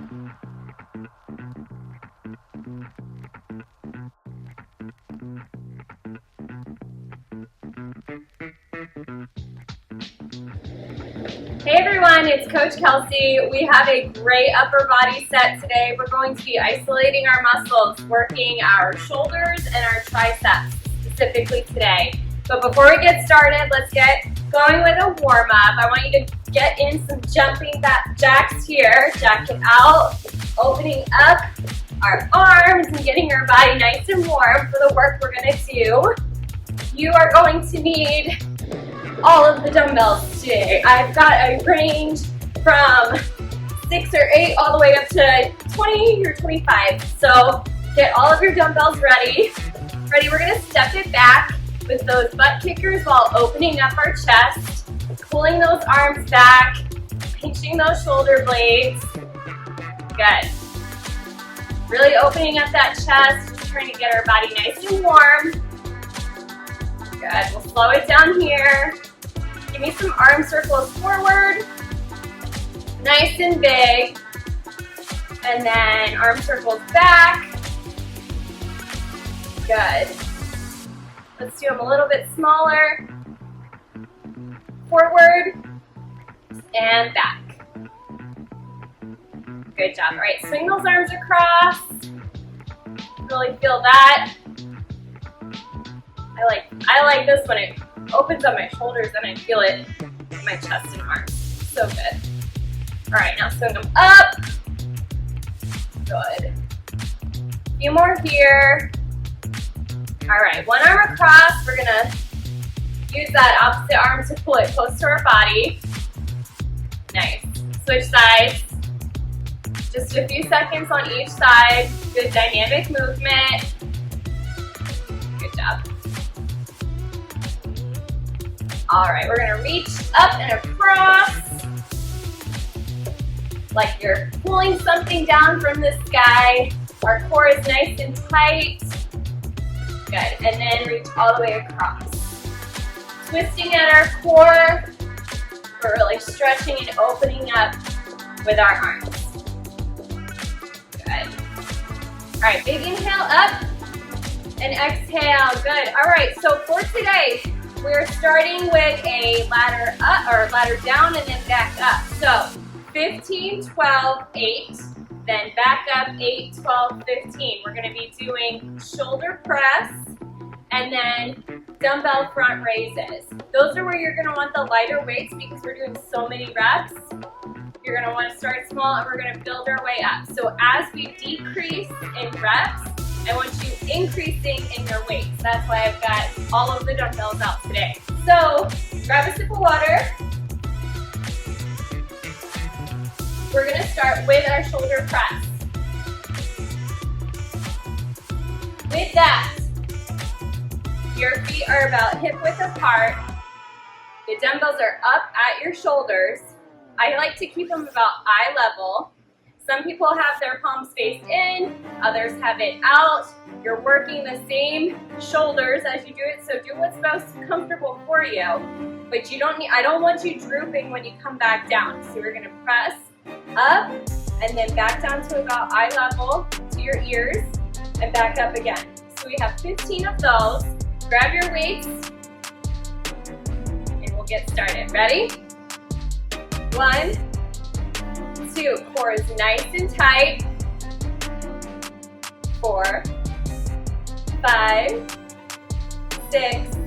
Hey everyone, it's Coach Kelsey. We have a great upper body set today. We're going to be isolating our muscles, working our shoulders and our triceps specifically today. But before we get started, let's get going with a warm up. I want you to get in some jumping jacks here. Jack it out, opening up our arms and getting our body nice and warm for the work we're going to do. You are going to need all of the dumbbells today. I've got a range from 6 or 8 all the way up to 20 or 25. So get all of your dumbbells ready. We're gonna step it back with those butt kickers while opening up our chest, pulling those arms back, pinching those shoulder blades. Good. Really opening up that chest, just trying to get our body nice and warm. Good, we'll slow it down here. Give me some arm circles forward, nice and big, and then arm circles back. Good. Let's do them a little bit smaller. Forward and back. Good job. All right, swing those arms across. Really feel that. I like this when it opens up my shoulders and I feel it in my chest and arms. So good. All right, now swing them up. Good. A few more here. All right, one arm across. We're gonna use that opposite arm to pull it close to our body. Nice. Switch sides. Just a few seconds on each side. Good dynamic movement. Good job. All right, we're gonna reach up and across like you're pulling something down from the sky. Our core is nice and tight. Good, and then reach all the way across. Twisting at our core. We're really stretching and opening up with our arms. Good. All right, big inhale up and exhale. Good. All right, so for today, we're starting with a ladder up or ladder down and then back up. So 15, 12, 8, then back up 8, 12, 15. We're gonna be doing shoulder press and then dumbbell front raises. Those are where you're gonna want the lighter weights because we're doing so many reps. You're gonna wanna start small and we're gonna build our way up. So as we decrease in reps, I want you increasing in your weights. That's why I've got all of the dumbbells out today. So grab a sip of water. We're gonna start with our shoulder press. With that, your feet are about hip width apart. The dumbbells are up at your shoulders. I like to keep them about eye level. Some people have their palms faced in, others have it out. You're working the same shoulders as you do it, so do what's most comfortable for you. But I don't want you drooping when you come back down. So we're gonna press up and then back down to about eye level to your ears and back up again. So we have 15 of those. Grab your weights and we'll get started. Ready? 1, 2, core is nice and tight. 4, 5, 6,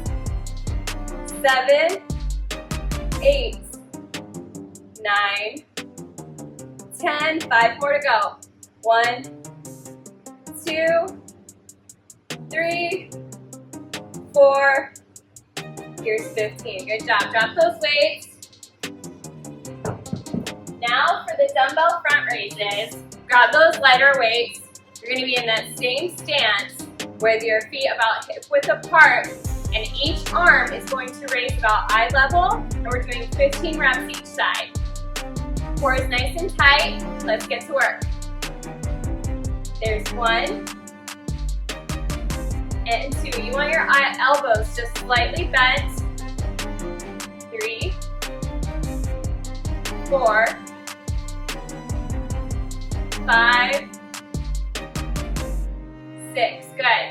7, 8, 9, 10. 5 more to go. 1, 2, 3, 4. Here's 15. Good job. Drop those weights. Now for the dumbbell front raises, grab those lighter weights. You're gonna be in that same stance with your feet about hip width apart, and each arm is going to raise about eye level, and we're doing 15 reps each side. Core is nice and tight. Let's get to work. There's 1 and 2. You want your elbows just slightly bent. 3, 4, 5, 6, good.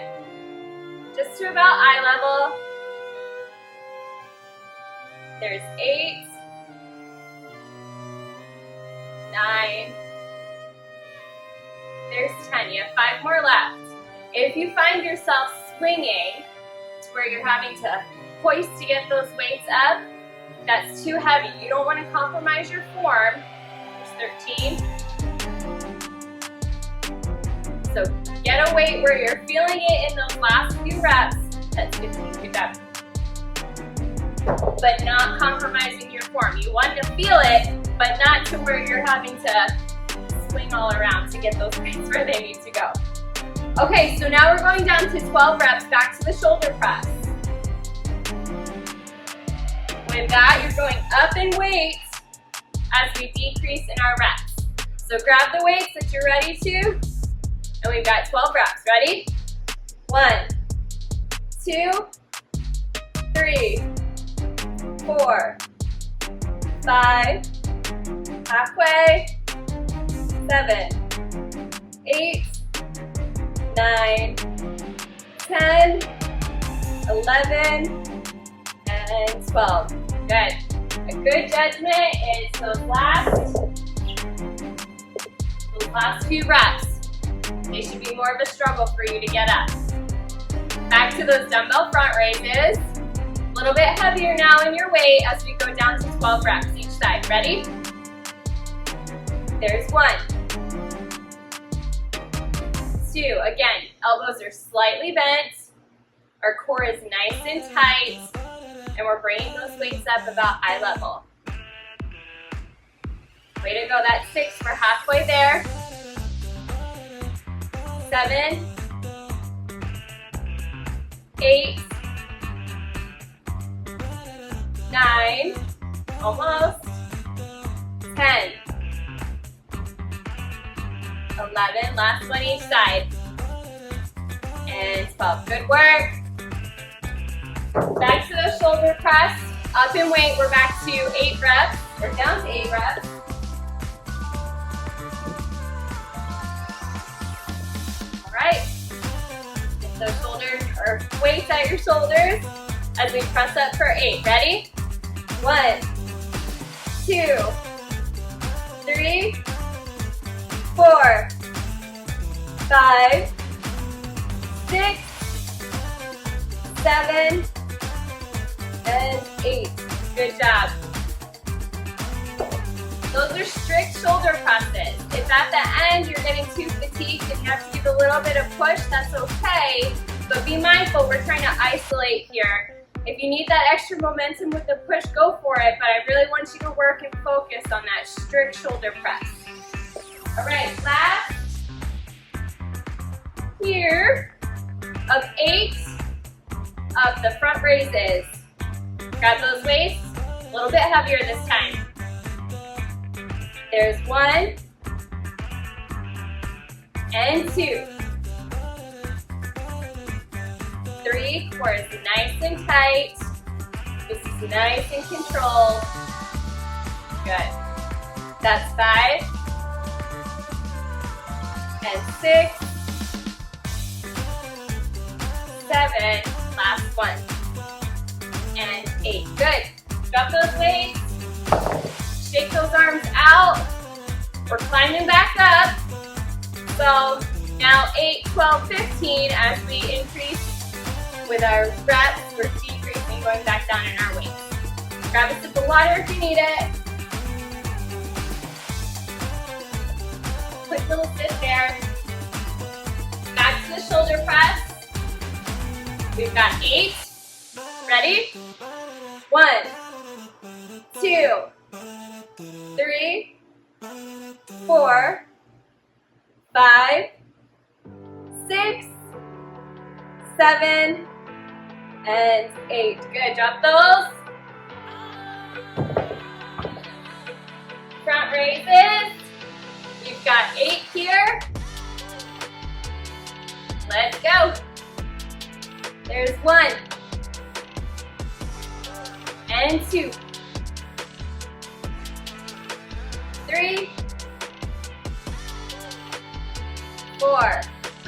Just to about eye level. There's 8, 9, there's 10. You have 5 more left. If you find yourself swinging to where you're having to hoist to get those weights up, that's too heavy. You don't want to compromise your form. There's 13. So get a weight where you're feeling it in those last few reps. That's 15, good job. But not compromising your form. You want to feel it, but not to where you're having to swing all around to get those weights where they need to go. Okay, so now we're going down to 12 reps, back to the shoulder press. With that, you're going up in weight as we decrease in our reps. So grab the weights that you're ready to, and we've got 12 reps. Ready? 1, 2, 3, 4, 5, halfway, 7, 8, 9, 10, 11, and 12. Good. A good judgment is those last few reps. They should be more of a struggle for you to get up. Back to those dumbbell front raises. A little bit heavier now in your weight as we go down to 12 reps each side. Ready? There's 1, 2. Again, elbows are slightly bent. Our core is nice and tight. And we're bringing those weights up about eye level. Way to go, that's 6. We're halfway there. 7, 8, 9, almost, 10, 11, last one each side, and 12. Good work. Back to the shoulder press, up in weight, we're back to 8 reps, or down to 8 reps. All right, get those shoulders, or weights at your shoulders as we press up for 8. Ready? 1, 2, 3, 4, 5, 6, 7, and 8. Good job. Those are strict shoulder presses. If at the end you're getting too fatigued and you have to give a little bit of push, that's okay. But be mindful, we're trying to isolate here. If you need that extra momentum with the push, go for it. But I really want you to work and focus on that strict shoulder press. All right, last here of 8 of the front raises. Grab those weights, a little bit heavier this time. There's 1 and 2. 3, core is nice and tight. This is nice and controlled. Good. That's 5 and 6, 7, last one, and 8. Good. Drop those weights. Shake those arms out. We're climbing back up. So now 8, 12, 15 as we increase with our reps, we're decreasing, going back down in our weights. Grab a sip of water if you need it. Quick little sit there. Back to the shoulder press. We've got 8. Ready? 1, 2, 3, 4, 5, 6, 7, and 8. Good. Drop those. Front raises. You've got 8 here. Let's go. There's 1 and 2, 3, 4.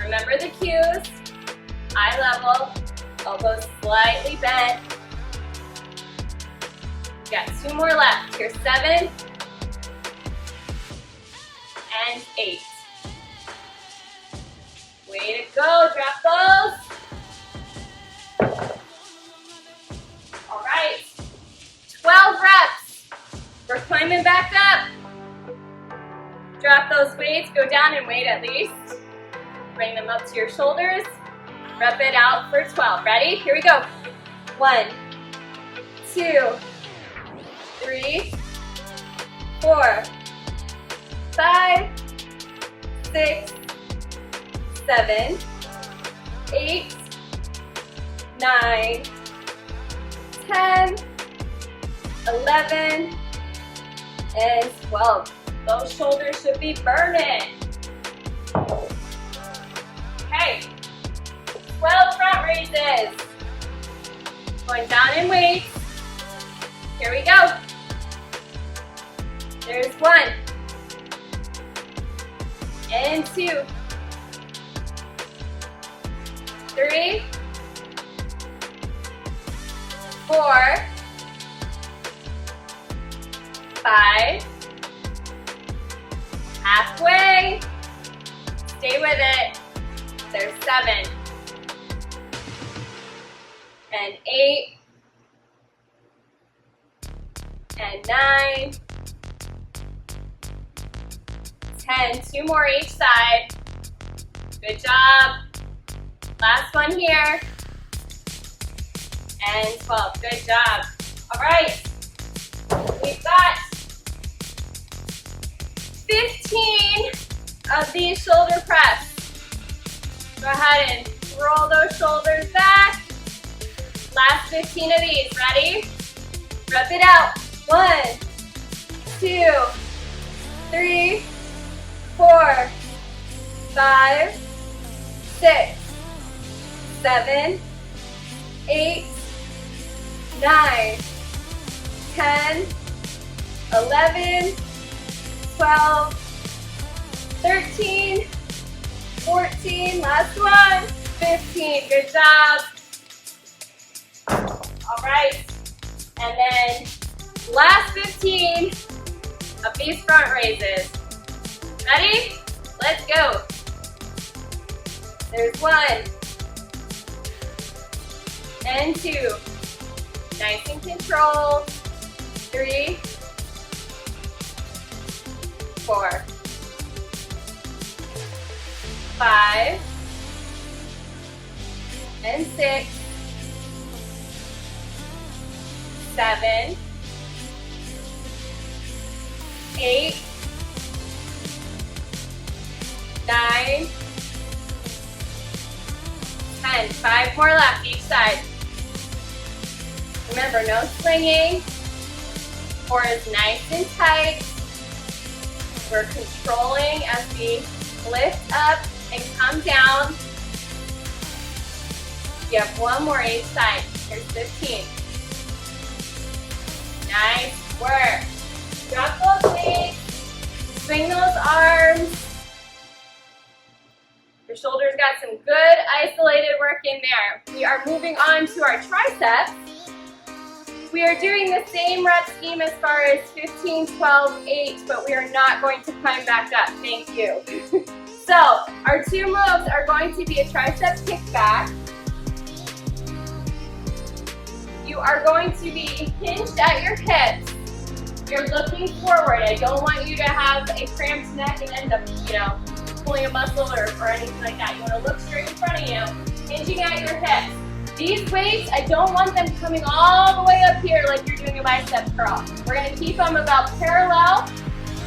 Remember the cues. Eye level, elbows slightly bent. We got 2 more left. Here's 7 and 8. Way to go, drop those. All right, 12 reps. We're climbing back up. Drop those weights, go down and wait at least. Bring them up to your shoulders. Rep it out for 12. Ready? Here we go. 1, 2, 3, 4, 5, 6, 7, 8, 9, 10, 11, and 12. Those shoulders should be burning. Okay, 12 front raises. Going down in weights. Here we go. There's 1 and 2, 3, 4, 5, halfway, stay with it, there's 7, and 8, and 9, 10, 2 more each side, good job, last one here, and 12, good job, all right, we've got 15 of these shoulder press. Go ahead and roll those shoulders back. Last 15 of these, ready? Rep it out. 1, 2, 3, 4, 5, 6, 7, 8, 9, 10, 11, 12, 13, 14, last one, 15, good job. All right, and then last 15 of these front raises. Ready? Let's go. There's 1 and 2, nice and controlled, 3, 4, 5, and 6, 7, 8, 9, 10. 5 more left each side. Remember, no swinging. Core is nice and tight. We're controlling as we lift up and come down. You have 1 more each side. Here's 15. Nice work. Drop those weights. Swing those arms. Your shoulders got some good isolated work in there. We are moving on to our triceps. We are doing the same rep scheme as far as 15, 12, 8, but we are not going to climb back up. Thank you. So our 2 moves are going to be a tricep kickback. You are going to be hinged at your hips. You're looking forward. I don't want you to have a cramped neck and end up, pulling a muscle or anything like that. You want to look straight in front of you, hinging at your hips. These weights, I don't want them coming all the way up here like you're doing a bicep curl. We're going to keep them about parallel.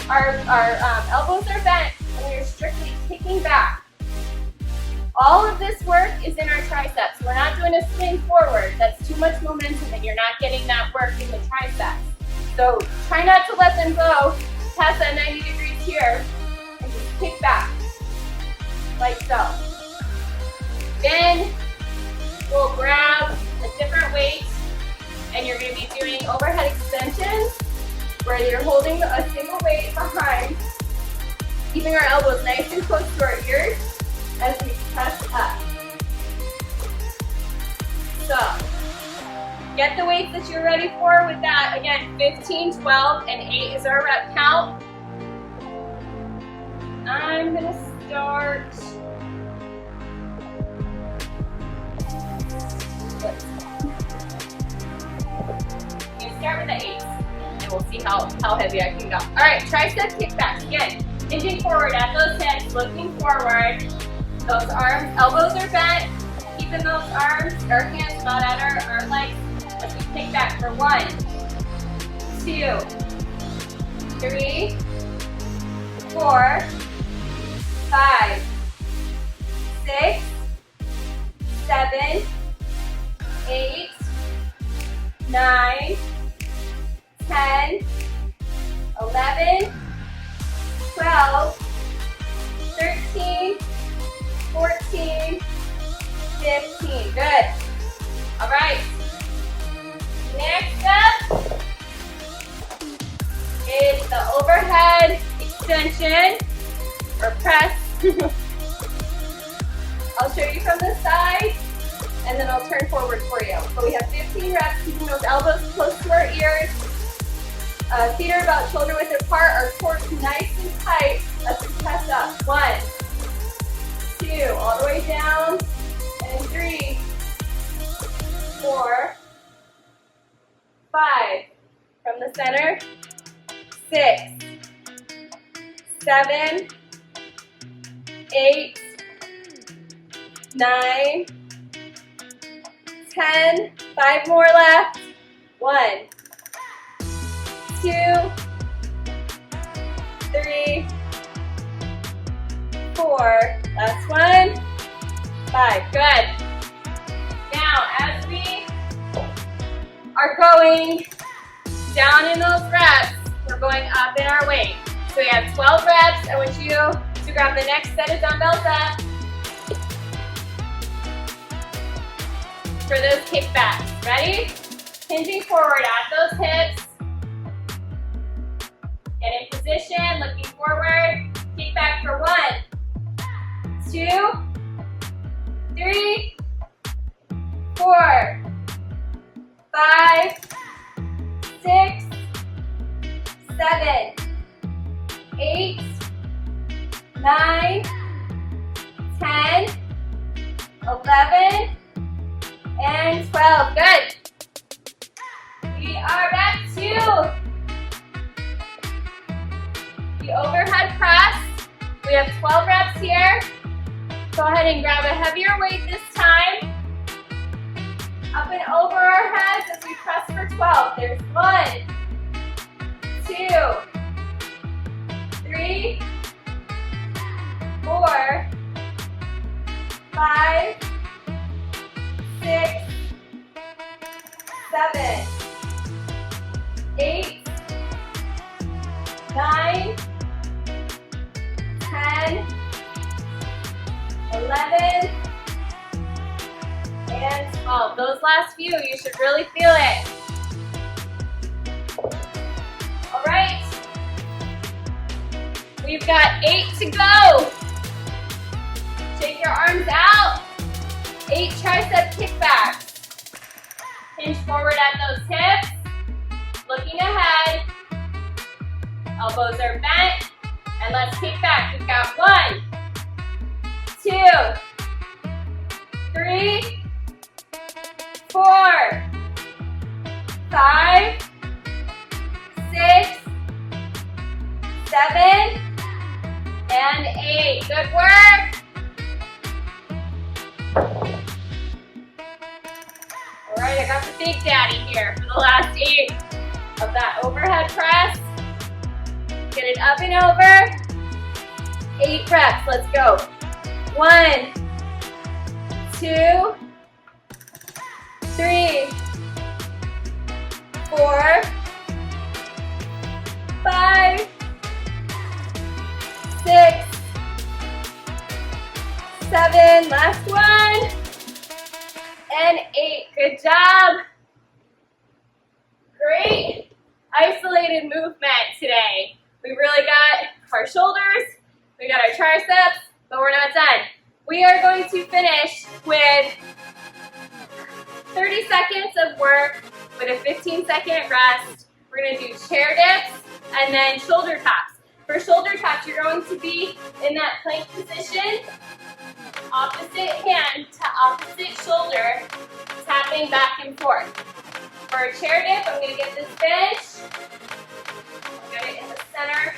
Our elbows are bent, and we're strictly kicking back. All of this work is in our triceps. We're not doing a spin forward. That's too much momentum, and you're not getting that work in the triceps. So try not to let them go past that 90 degrees here, and just kick back, like so. Then we'll grab a different weight, and you're going to be doing overhead extensions, where you're holding a single weight behind, keeping our elbows nice and close to our ears. as we press up. So, get the weights that you're ready for with that. Again, 15, 12, and 8 is our rep count. I'm going to start. You start with the 8s, and we'll see how heavy I can go. All right, tricep kickbacks. Again, hinging forward at those hips, looking forward. Those arms, elbows are bent. Keeping those arms or hands not at our legs as we kick back for 1, 2, 3, 4, 5, 6, 7, 8, 9, 10, 11, 12, 13, 14, 15. Good. All right. Next up is the overhead extension or press. I'll show you from the side and then I'll turn forward for you. So we have 15 reps, keeping those elbows close to our ears. Feet are about shoulder width apart, our core nice and tight as we press up. 1, 2, all the way down, and 3, 4, 5, from the center, 6, 7, 8, 9, 10, 5 more left, 1, 2, 3, 4, last one, 5, good. Now, as we are going down in those reps, we're going up in our weight. So we have 12 reps. I want you to grab the next set of dumbbells up for those kickbacks. Ready? Hinging forward at those hips. Get in position, looking forward. Kick back for 1, 2, 3, 4, 5, 6, 7, 8, 9, 10, 11, and 12. Good. We are back to the overhead press. We have 12 reps here. Go ahead and grab a heavier weight this time. Up and over our heads as we press for 12. There's 1, 2, 3, 4, 5, 6, 7, 8, 9, 10, 11, and 12. Those last few, you should really feel it. All right. We've got 8 to go. Take your arms out. 8 tricep kickbacks. Hinge forward at those hips. Looking ahead. Elbows are bent. And let's kick back. We've got 1, 2, 3, 4, 5, 6, 7, and 8. Good work. All right, I got the big daddy here for the last 8 of that overhead press. Get it up and over. 8 reps. Let's go. 1, 2, 3, 4, 5, 6, 7, last one, and 8. Good job. Great isolated movement today. We really got our shoulders, we got our triceps, but we're not done. We are going to finish with 30 seconds of work with a 15-second rest. We're going to do chair dips and then shoulder taps. For shoulder taps, you're going to be in that plank position, opposite hand to opposite shoulder, tapping back and forth. For a chair dip, I'm going to get this bench, get it in the center.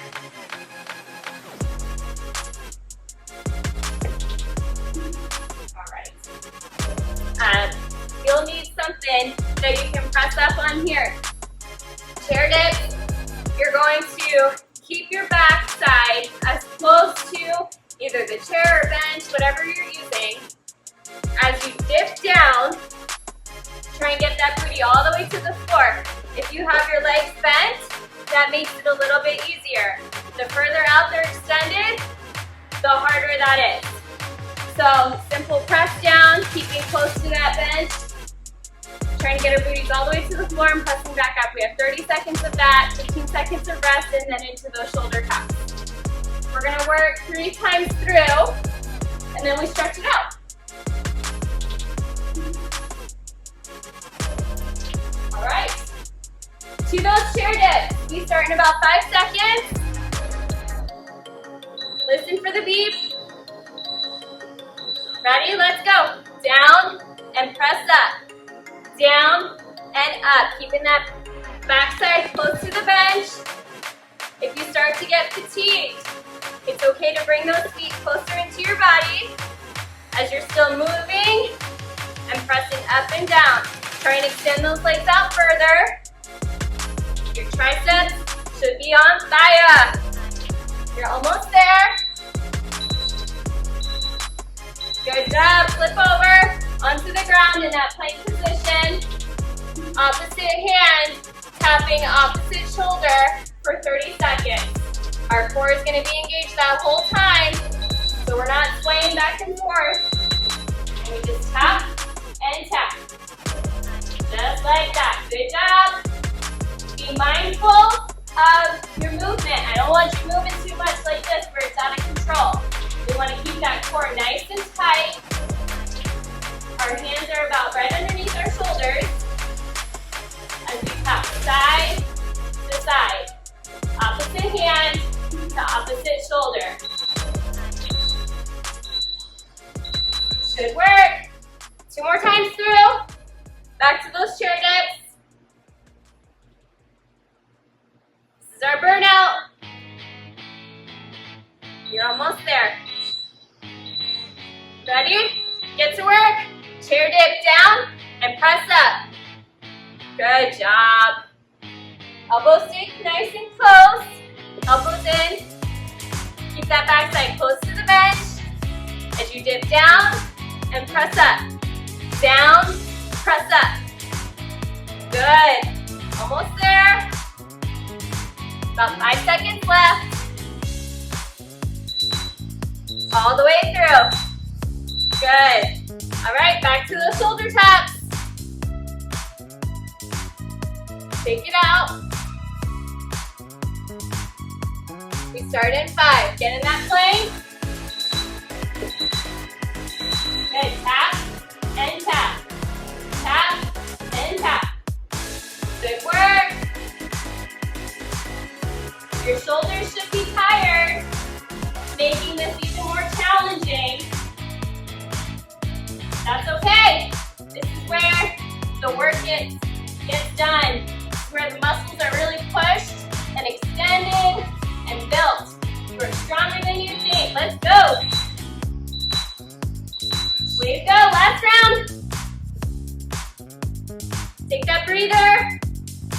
Alright. You'll need something that you can press up on here. Chair dip, you're going to keep your back side as close to either the chair or bench, whatever you're using. As you dip down, try and get that booty all the way to the floor. If you have your legs bent, that makes it a little bit easier. The further out they're extended, the harder that is. So simple press down, keeping close to that bench. Trying to get our booties all the way to the floor and pressing back up. We have 30 seconds of that, 15 seconds of rest, and then into those shoulder taps. We're gonna work 3 times through, and then we stretch it out. All right. To those chair dips, we start in about 5 seconds. Listen for the beep. Ready? Let's go. Down and press up. Down and up. Keeping that backside close to the bench. If you start to get fatigued, it's okay to bring those feet closer into your body as you're still moving and pressing up and down. Try and extend those legs out further. Your triceps should be on fire. You're almost there. Good job. Flip over onto the ground in that plank position. Opposite hand, tapping opposite shoulder for 30 seconds. Our core is going to be engaged that whole time, so we're not swaying back and forth. And we just tap and tap. Just like that. Good job. Be mindful of your movement. I don't want you moving too much like this where it's out of control. We want to keep that core nice and tight. Our hands are about right underneath our shoulders as we tap side to side. Opposite hand to opposite shoulder. Should work. 2 more times through. Back to those chair dips. This is our burnout. You're almost there. Ready? Get to work. Chair dip down and press up. Good job. Elbows stay nice and close. Elbows in. Keep that backside close to the bench. As you dip down and press up. Down, press up. Good. Almost there. About 5 seconds left. All the way through. Good. All right, back to the shoulder taps. Take it out. We start in 5. Get in that plank. Good. Tap and tap. Tap and tap. Good work. Your shoulders should be tired, making this even more challenging. That's okay. This is where the work gets done. This is where the muscles are really pushed and extended and built. You are stronger than you think. Let's go. Way to go. Last round. Take that breather.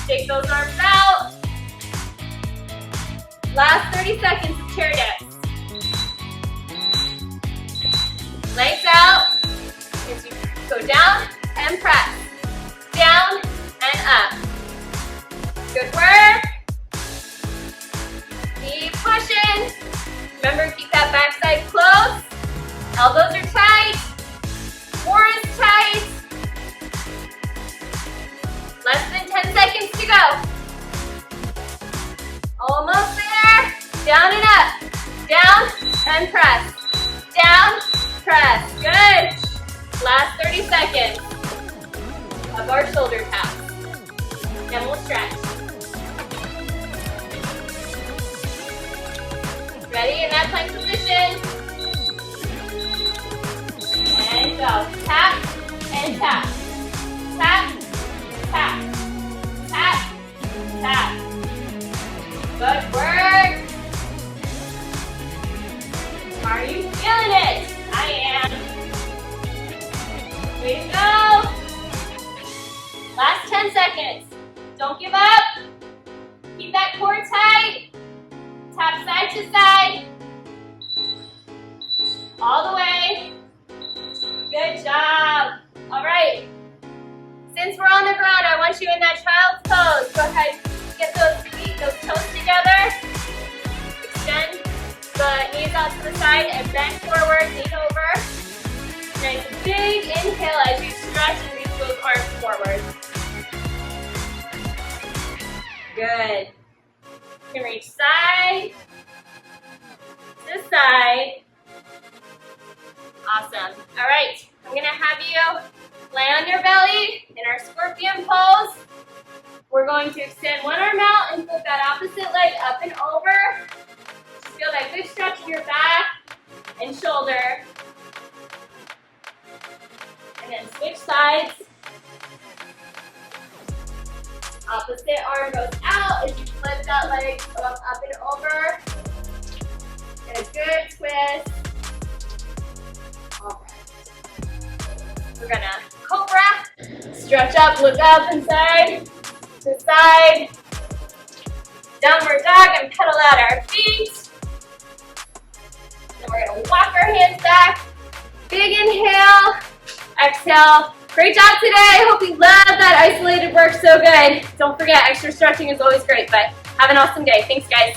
Take those arms out. Last 30 seconds of chair dips. Legs out. As you go down and press. Down and up. Good work. Keep pushing. Remember, keep that backside close. Elbows are tight. Core is tight. Less than 10 seconds to go. Almost there. Down and up. Down and press. Down, press. Good. Last 30 seconds of our shoulder taps. Then we'll stretch. Ready in that plank position. And go. Tap and tap. Tap, tap, tap, tap. Good work. Are you feeling it? I am. Way to go. Last 10 seconds. Don't give up. Keep that core tight. Tap side to side. All the way. Good job. All right. Since we're on the ground, I want you in that child's pose. Go ahead, get those feet, those toes together. Extend the knees out to the side and bend forward, lean over. Nice big inhale as you stretch and reach those arms forward. Good. You can reach side to side. Awesome. All right, I'm gonna have you lay on your belly in our scorpion pose. We're going to extend one arm out and flip that opposite leg up and over. Just feel that good stretch in your back and shoulder. And then switch sides. Opposite arm goes out as you flip that leg up and over. And a good twist. All right. We're gonna cobra. Stretch up, look up and side to side. Downward dog and pedal out our feet. Then we're gonna walk our hands back. Big inhale, exhale. Great job today. Hope you love that isolated work so good. Don't forget, extra stretching is always great, but have an awesome day. Thanks, guys.